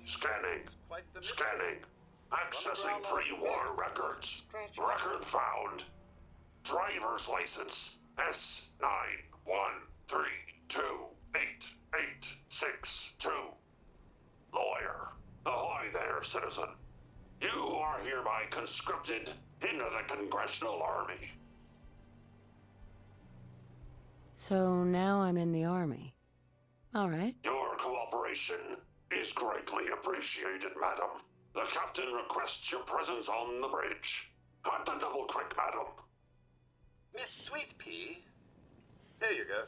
Scanning. Quite the mystery. Scanning. Accessing pre-war records. Record found. Driver's license S91328862. Lawyer. Ahoy there, citizen. You are hereby conscripted into the Congressional Army. So now I'm in the Army. All right. Your cooperation is greatly appreciated, madam. The captain requests your presence on the bridge. At the double quick, madam. Miss Sweet Pea? There you go.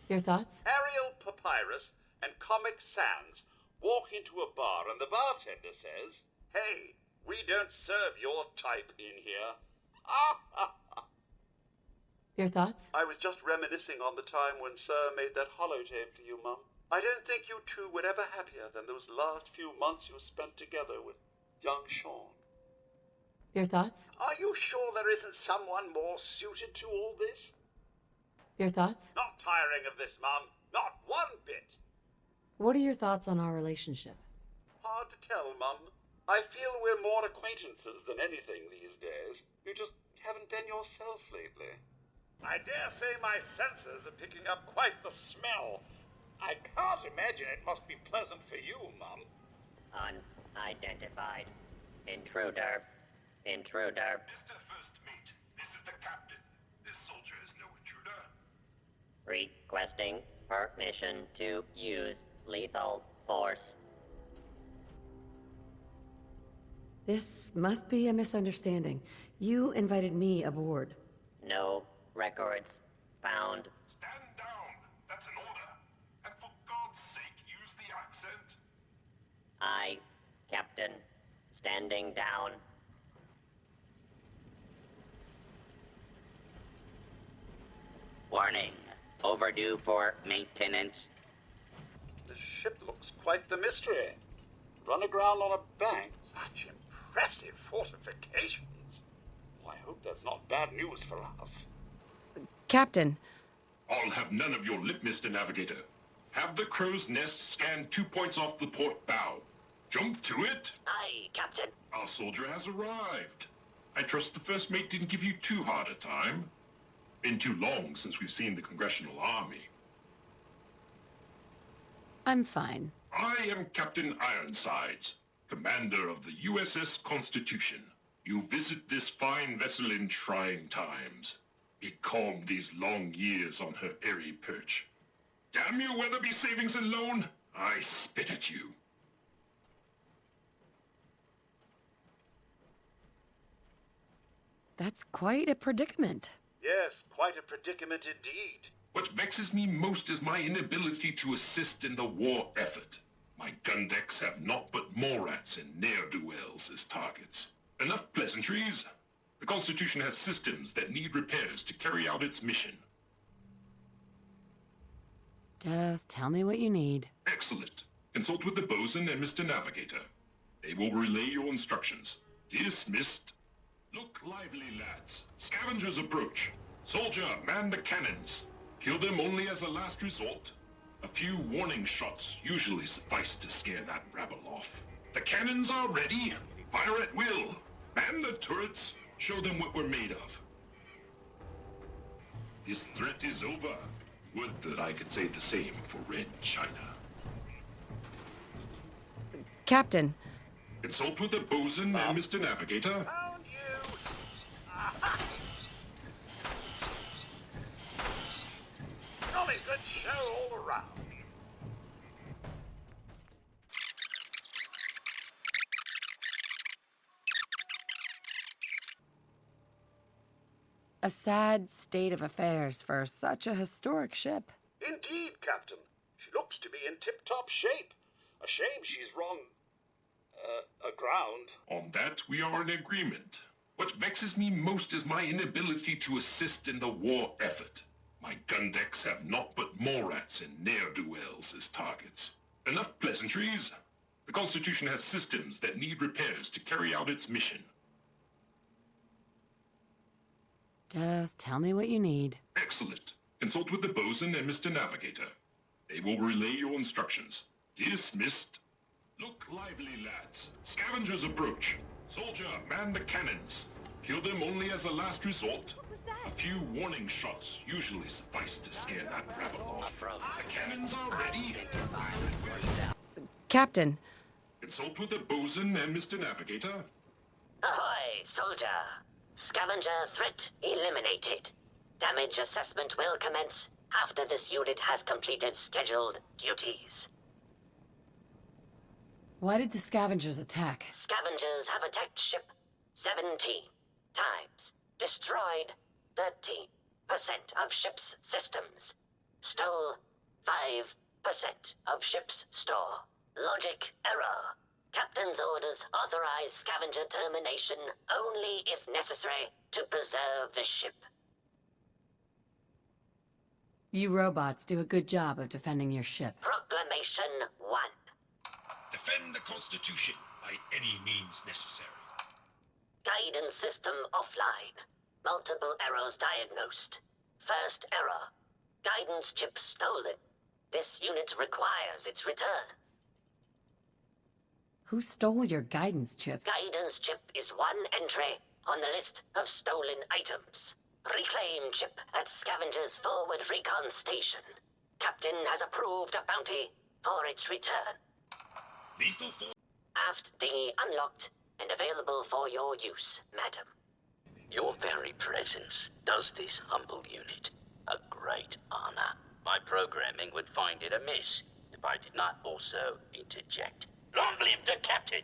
Your thoughts? Ariel Papyrus and Comic Sans walk into a bar and the bartender says, "Hey, we don't serve your type in here." Your thoughts? I was just reminiscing on the time when Sir made that holotape for you, Mum. I don't think you two were ever happier than those last few months you spent together with young Sean. Your thoughts? Are you sure there isn't someone more suited to all this? Your thoughts? Not tiring of this, Mum. Not one bit. What are your thoughts on our relationship? Hard to tell, Mum. I feel we're more acquaintances than anything these days. You just haven't been yourself lately. I dare say my senses are picking up quite the smell. I can't imagine it must be pleasant for you, Mum. Unidentified. Intruder. Intruder. Mr. First Mate, this is the captain. This soldier is no intruder. Requesting permission to use lethal force. This must be a misunderstanding. You invited me aboard. No records found. Stand down. That's an order. And for God's sake, use the accent. I, Captain, standing down. Warning. Overdue for maintenance. The ship looks quite the mystery. Run aground on a bank. Such impressive fortifications. Well, I hope that's not bad news for us. Captain. I'll have none of your lip, Mr. Navigator. Have the crow's nest scan 2 points off the port bow. Jump to it. Aye, Captain. Our soldier has arrived. I trust the first mate didn't give you too hard a time. Been too long since we've seen the Congressional Army. I'm fine. I am Captain Ironsides, commander of the USS Constitution. You visit this fine vessel in trying times. Be calm these long years on her airy perch. Damn you, Weatherby Savings and Loan! I spit at you. That's quite a predicament. Yes, quite a predicament indeed. What vexes me most is my inability to assist in the war effort. My gun decks have naught but Morats and ne'er-do-wells as targets. Enough pleasantries. The Constitution has systems that need repairs to carry out its mission. Just tell me what you need. Excellent. Consult with the bosun and Mr. Navigator. They will relay your instructions. Dismissed. Look lively, lads. Scavengers approach. Soldier, man the cannons. Kill them only as a last resort. A few warning shots usually suffice to scare that rabble off. The cannons are ready. Fire at will. Man the turrets. Show them what we're made of. This threat is over. Would that I could say the same for Red China. Captain. Consult with the bosun and Mr. Navigator. Found you! Aha! Jolly good show all around. A sad state of affairs for such a historic ship. Indeed, Captain. She looks to be in tip-top shape. A shame she's wrong... aground. On that, we are in agreement. What vexes me most is my inability to assist in the war effort. My gun decks have naught but Morats and ne'er-do-wells as targets. Enough pleasantries. The Constitution has systems that need repairs to carry out its mission. Just tell me what you need. Excellent. Consult with the bosun and Mr. Navigator. They will relay your instructions. Dismissed. Look lively, lads. Scavengers approach. Soldier, man the cannons. Kill them only as a last resort. What was that? A few warning shots usually suffice to scare that rabble off. The cannons are ready. Captain, Consult with the bosun and Mr. Navigator. Ahoy, soldier. Scavenger threat eliminated. Damage assessment will commence after this unit has completed scheduled duties. why did the scavengers attack? Scavengers have attacked ship 17 times, destroyed 13% of ship's systems, stole 5% of ship's store. Logic error. Captain's orders authorize scavenger termination only if necessary to preserve the ship. You robots do a good job of defending your ship. Proclamation 1. Defend the Constitution by any means necessary. Guidance system offline. Multiple errors diagnosed. First error. Guidance chip stolen. This unit requires its return. Who stole your guidance chip? Guidance chip is one entry on the list of stolen items. Reclaim chip at Scavenger's forward recon station. Captain has approved a bounty for its return. Lethal force. Aft dinghy unlocked and available for your use, madam. Your very presence does this humble unit a great honor. My programming would find it amiss if I did not also interject. Long live the captain!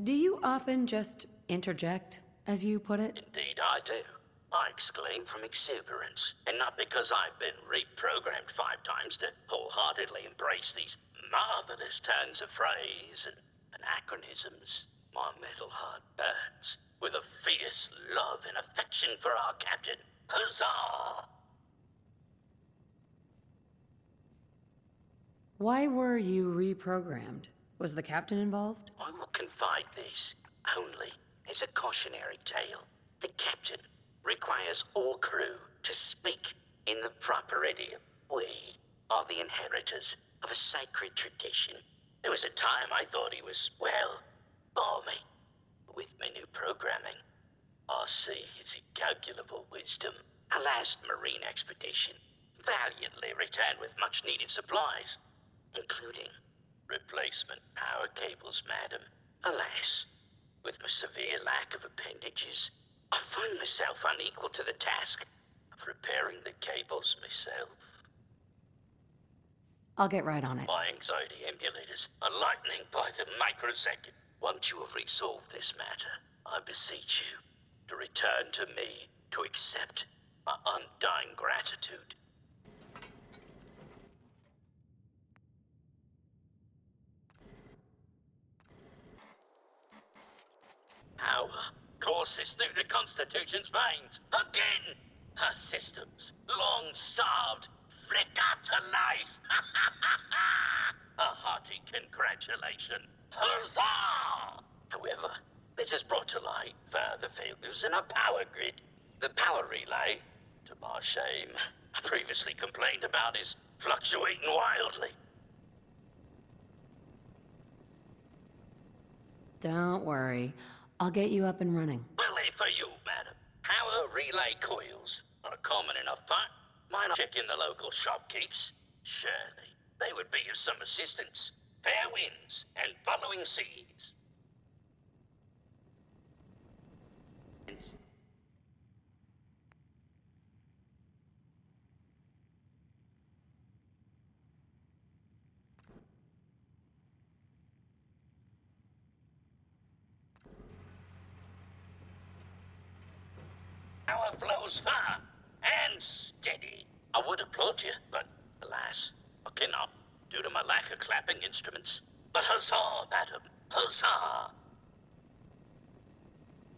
Do you often just interject, as you put it? Indeed I do. I exclaim from exuberance, and not because I've been reprogrammed 5 times to wholeheartedly embrace these marvelous turns of phrase and anachronisms. My metal heart burns with a fierce love and affection for our captain. Huzzah! Why were you reprogrammed? Was the captain involved? I will confide this only as a cautionary tale. The captain requires all crew to speak in the proper idiom. We are the inheritors of a sacred tradition. There was a time I thought he was, well, balmy. With my new programming, I see his incalculable wisdom. A last marine expedition valiantly returned with much-needed supplies, including replacement power cables, madam. Alas, with my severe lack of appendages, I find myself unequal to the task of repairing the cables myself. I'll get right on it. My anxiety emulators are lightning by the microsecond. Once you have resolved this matter, I beseech you to return to me to accept my undying gratitude. Power courses through the Constitution's veins. Again! Her systems, long starved, flicker to life. A hearty congratulations. Huzzah! However, this has brought to light further failures in our power grid. The power relay, to my shame, I previously complained about, is fluctuating wildly. Don't worry. I'll get you up and running. Bully for you, madam. Power relay coils are a common enough part. Why not check in the local shopkeepers? Surely they would be of some assistance. Fair winds and following seas. Power flows far and steady. I would applaud you, but alas, I cannot, due to my lack of clapping instruments. But huzzah, madam, huzzah!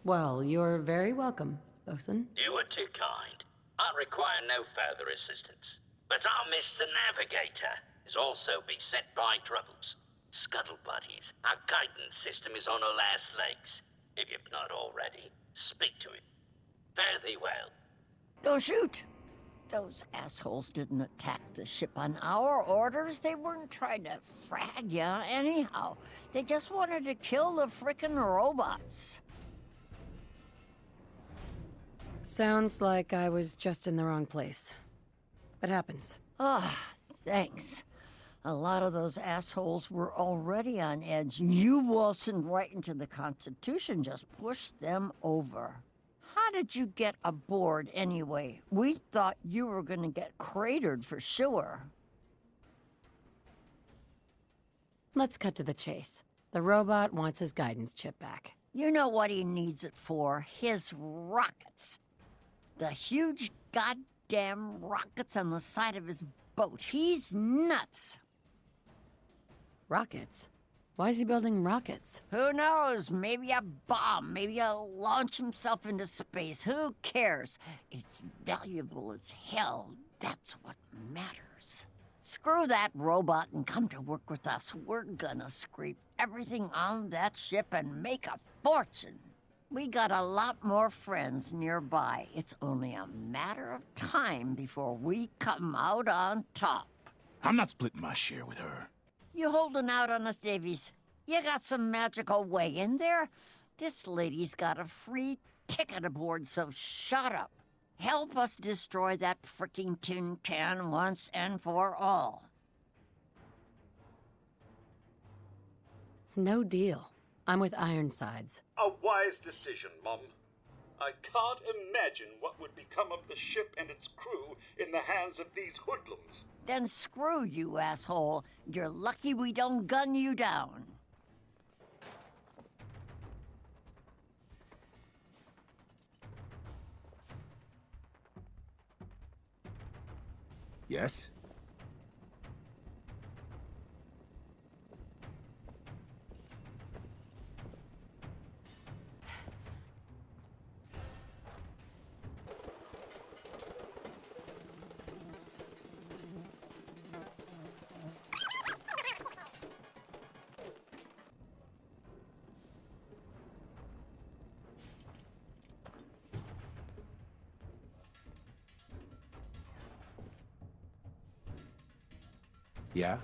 Well, you're very welcome, bosun. You are too kind. I require no further assistance. But our Mr. Navigator is also beset by troubles. Scuttle buddies, our guidance system is on her last legs. If you've not already, speak to him. Fare thee well. Don't shoot! Those assholes didn't attack the ship on our orders. They weren't trying to frag ya anyhow. They just wanted to kill the frickin' robots. Sounds like I was just in the wrong place. It happens. Ah, thanks. A lot of those assholes were already on edge. You waltzing right into the Constitution just pushed them over. How did you get aboard anyway? We thought you were gonna get cratered for sure. Let's cut to the chase. The robot wants his guidance chip back. You know what he needs it for? His rockets. The huge goddamn rockets on the side of his boat. He's nuts. Rockets? Why is he building rockets? Who knows? Maybe a bomb. Maybe he'll launch himself into space. Who cares? It's valuable as hell. That's what matters. Screw that robot and come to work with us. We're gonna scrape everything on that ship and make a fortune. We got a lot more friends nearby. It's only a matter of time before we come out on top. I'm not splitting my share with her. You holding out on us, Davies? You got some magical way in there? This lady's got a free ticket aboard, so shut up. Help us destroy that fricking tin can once and for all. No deal. I'm with Ironsides. A wise decision, Mum. I can't imagine what would become of the ship and its crew in the hands of these hoodlums. Then screw you, asshole. You're lucky we don't gun you down. Yes? Yeah?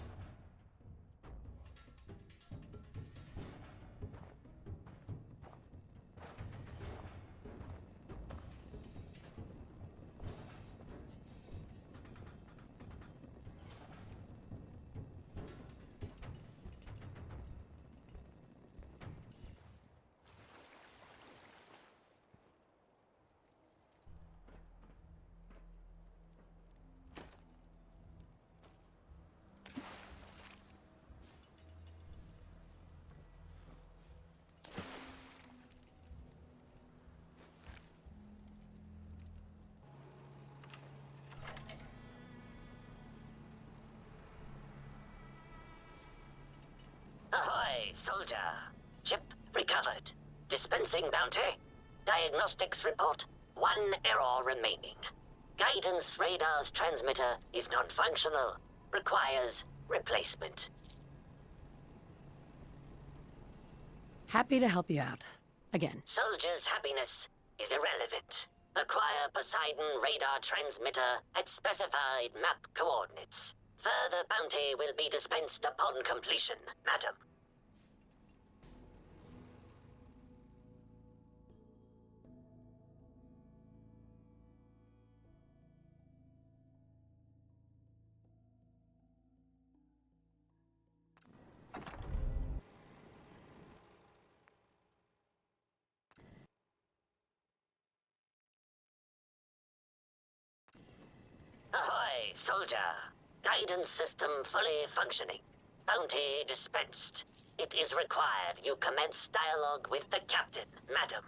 Ahoy, soldier. Chip recovered. Dispensing bounty. Diagnostics report. 1 error remaining. Guidance radar's transmitter is non-functional. Requires replacement. Happy to help you out. Again. Soldier's happiness is irrelevant. Acquire Poseidon radar transmitter at specified map coordinates. Further bounty will be dispensed upon completion, madam. Ahoy, soldier. Guidance system fully functioning. Bounty dispensed. It is required you commence dialogue with the captain, madam.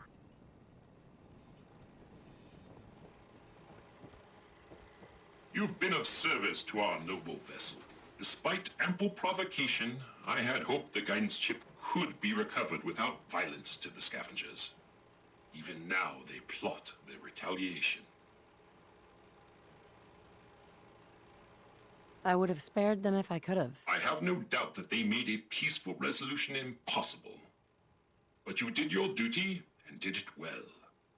You've been of service to our noble vessel. Despite ample provocation, I had hoped the guidance chip could be recovered without violence to the scavengers. Even now, they plot their retaliation. I would have spared them if I could have. I have no doubt that they made a peaceful resolution impossible. But you did your duty, and did it well.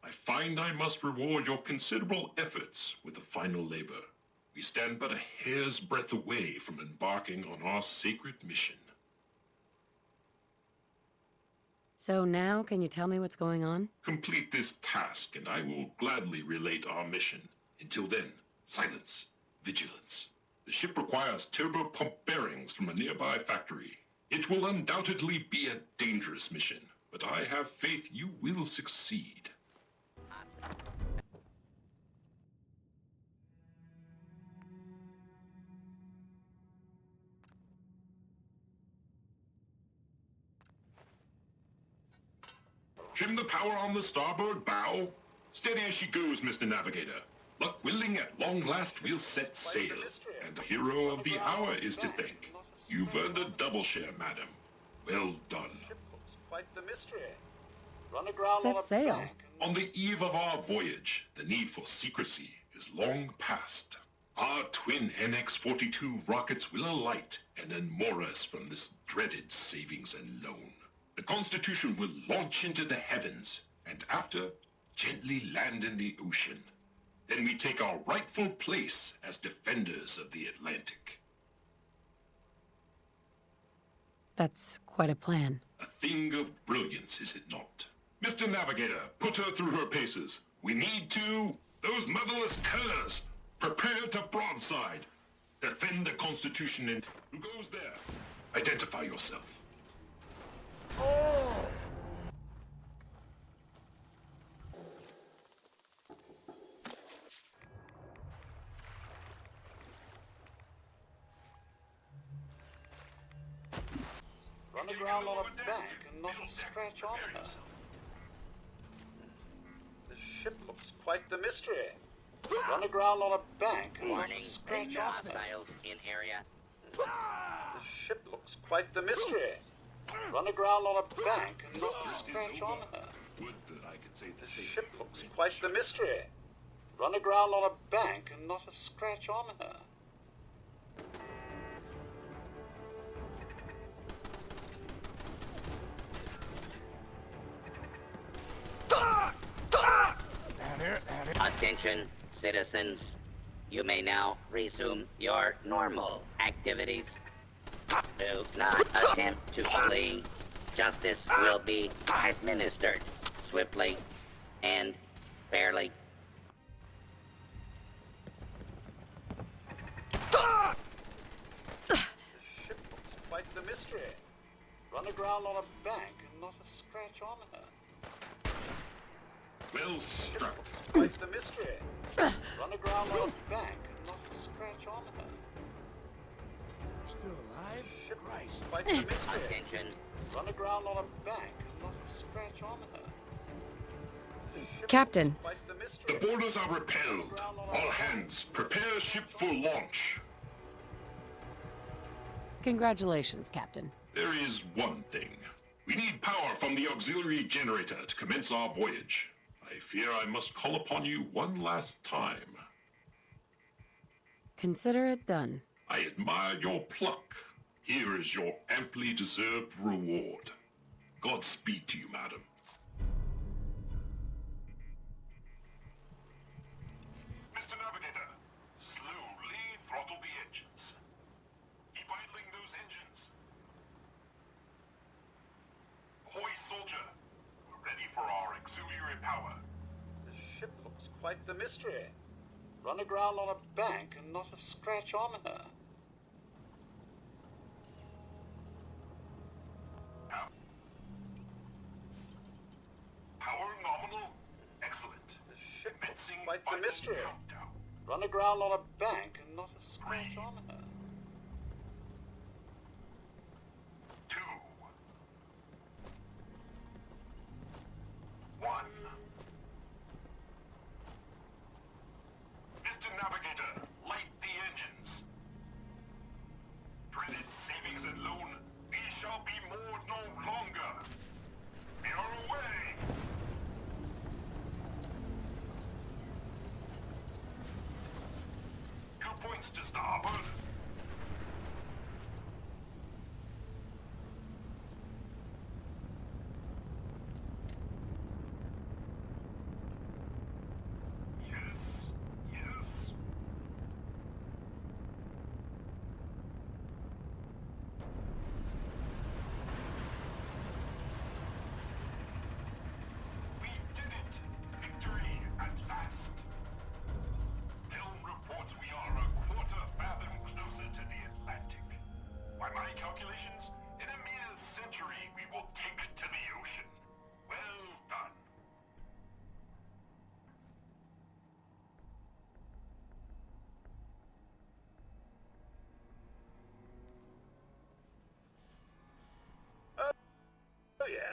I find I must reward your considerable efforts with the final labor. We stand but a hair's breadth away from embarking on our sacred mission. So now, can you tell me what's going on? Complete this task, and I will gladly relate our mission. Until then, silence, vigilance. The ship requires turbo pump bearings from a nearby factory. It will undoubtedly be a dangerous mission, but I have faith you will succeed. Trim the power on the starboard bow. Steady as she goes, Mr. Navigator. Luck willing, at long last we'll set sail. And the hero of the hour is to thank. You've earned a double share, madam. Well done. Quite the mystery. Run aground Set on a sail. bank and On the eve of our voyage, the need for secrecy is long past. Our twin NX-42 rockets will alight and unmoor us from this dreaded savings and loan. The Constitution will launch into the heavens, and after, gently land in the ocean. Then we take our rightful place as defenders of the Atlantic. That's quite a plan. A thing of brilliance, is it not? Mr. Navigator, put her through her paces. We need to... Those motherless curs! Prepare to broadside. Defend the Constitution and... Who goes there? Identify yourself. run aground on a bank and not a scratch on her. The ship looks quite the mystery. Run aground on a bank and not Warning, a scratch danger on her. hostiles in area. The ship looks quite the mystery. Run aground on a bank and not a scratch on her. Would that I could say the The same. ship looks quite the mystery. Run aground on a bank and not a scratch on her. Attention, citizens. You may now resume your normal activities. Do not attempt to flee. Justice will be administered swiftly and fairly. The ship looks quite the mystery. Run aground on a bank and not a scratch on her. Well struck. Quite the mystery. Run aground on a bank and not a scratch on her. Still alive? Ship Christ. quite the mystery. Attention. Run aground on a bank and not a scratch on her. The ship Captain. looks quite the mystery. The boarders are repelled. All hands, prepare ship for launch. Congratulations, Captain. There is one thing. We need power from the auxiliary generator to commence our voyage. I fear I must call upon you one last time. Consider it done. I admire your pluck. Here is your amply deserved reward. Godspeed to you, madam. Mr. Navigator, slowly throttle the engines. Keep idling those engines. Ahoy, soldier. We're ready for our auxiliary power. The ship looks quite the mystery. Run aground on a bank and not a scratch on her. Power nominal. Excellent. The ship looks Commencing quite the final mystery. countdown. Run aground on a bank and not a scratch on her. 2, 1. Mr. Navigator, light the engines. Dreaded savings and loan, we shall be moored no longer. We are away. Two points to starboard.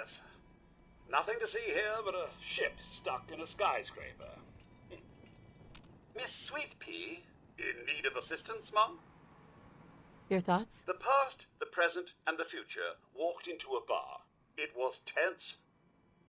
yes. Nothing to see here but a ship stuck in a skyscraper. Miss Sweet Pea, in need of assistance, Mum? Your thoughts? The past, the present, and the future walked into a bar. It was tense